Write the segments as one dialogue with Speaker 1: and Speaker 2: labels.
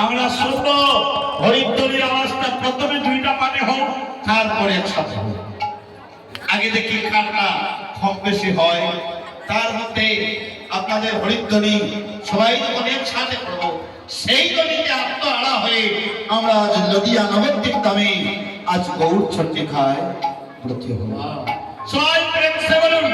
Speaker 1: আমরা শুনবো হরিধ্বনির আওয়াজটা প্রথমে দুইটা পানে হোক, তারপরে একসাথে হোক। আগে দেখি কারটা কম বেশি হয়, তার মধ্যে আপনাদের হরিধ্বনি সবাই যখন একসাথে করবো, সেই ধ্বনিতে আত্মহারা হয়ে আমরা আজ নদিয়া নবদ্বীপ দামে আজ গৌর চণ্ডী খায় ব্রতী হব। সবাই প্রেম সে বলুন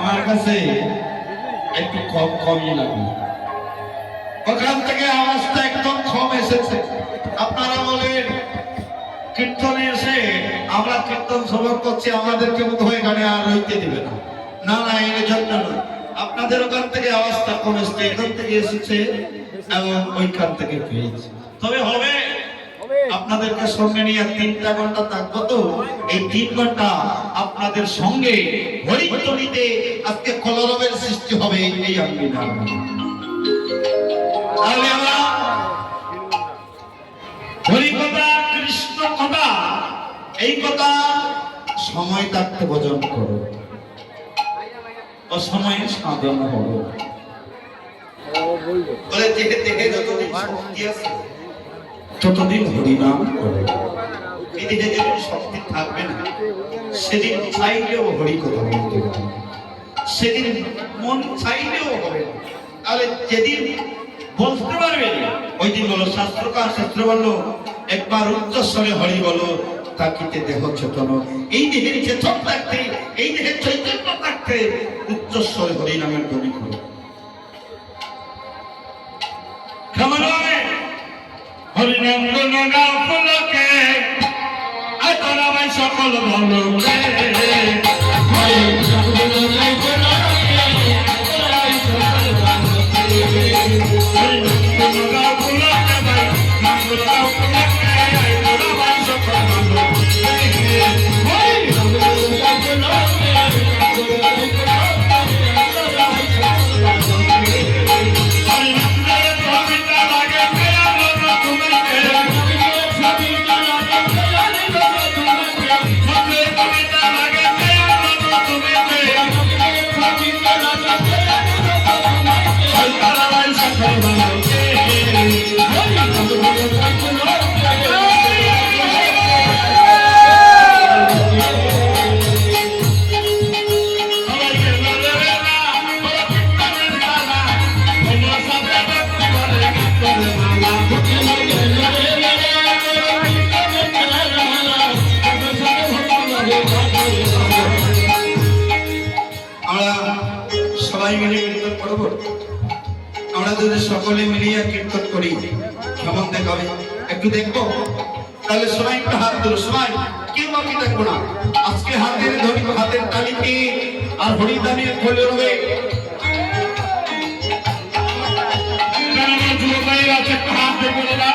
Speaker 1: আমার কাছে একটু কমই লাগে, ওখান থেকে আওয়াজটা একদম কম এসেছে। আপনারা বলেন কীর্তনে এসে আমরা কীর্তন শ্রবণ করছি, আমাদেরকে বোধ হয় গানে আর রইতে দিবে না। না না, এর জন্য নয়, আপনাদের ওখান থেকে আওয়াজটা কম এসেছে, এখান থেকে এসেছে এবং ওইখান থেকে পেয়েছে। তবে হবে আপনাদেরকে সঙ্গে নিয়ে 3টা ঘন্টা থাকবো, তো এই 3 ঘন্টা আপনাদের সঙ্গে হরিধ্বনিতে আজকে কলরবের সৃষ্টি হবে এই আঙ্গিনা। তাহলে আমরা হরি কথা, কৃষ্ণ কথা, এই কথা সময় থাকতে ভজন করো, অসময়ে সাধন হলো। বলে দেখে দেখে যতদিন শক্তি আছে ততদিন হরিনাম করো। এই দেখে যেদিন শক্তি থাকবে না, সেদিন চাইলেও হরি কথা বলতে হবে, সেদিন মন চাইলেও হবে না। তাহলে যেদিন বলতে পারবে ওই দিন বলো, শাস্ত্রকার শাস্ত্র বললো একবার উচ্চস্বরে হরি বলো, তাকিতে দেহ চেতন। এই দেহের চেতন থাকতে, এই দেহের চৈতন্য থাকতে উচ্চস্বরে হরি নামের ধ্বনি করো। কেমন হবে হরিনাম গুণ গাও পুলকে, আতরা ভাই সকল ভালো রে। হরিনাম গুণ গাও পুলকে, আতরা ভাই সকল ভালো রে। হরিনাম গুণ গাও পুলকে ভাই, নাম গুণ গাও পুলকে, আতরা ভাই সকল ভালো রে। হরিনাম গুণ গাও পুলকে, নাম গুণ গাও পুলকে, আতরা ভাই সকল ভালো রে। হরিনাম রে কবিতা লাগে মেয়া লোক তোমাকে, কবিতা লাগে মেয়া লোক তোমাকে, কবিতা লাগে মেয়া লোক তোমাকে, কবিতা লাগে মেয়া লোক তোমাকে, আতরা ভাই সকল ভালো রে। হরিনাম গুণ গাও পুলকে, সবাই মিলে কীর্তন করবো। আমরা যদি সকলে মিলিয়ে কীর্তন করি কেমন দেখাবে একটু দেখবো। তাহলে সবাই একটু হাত ধরো, সবাই কেউ বাকি থাকবো না। আজকে হাতের ধরি, হাতের তালিকে আর হরিদানের খোলে রবে। যুবক ভাইরা একটু হাত দেখবো না,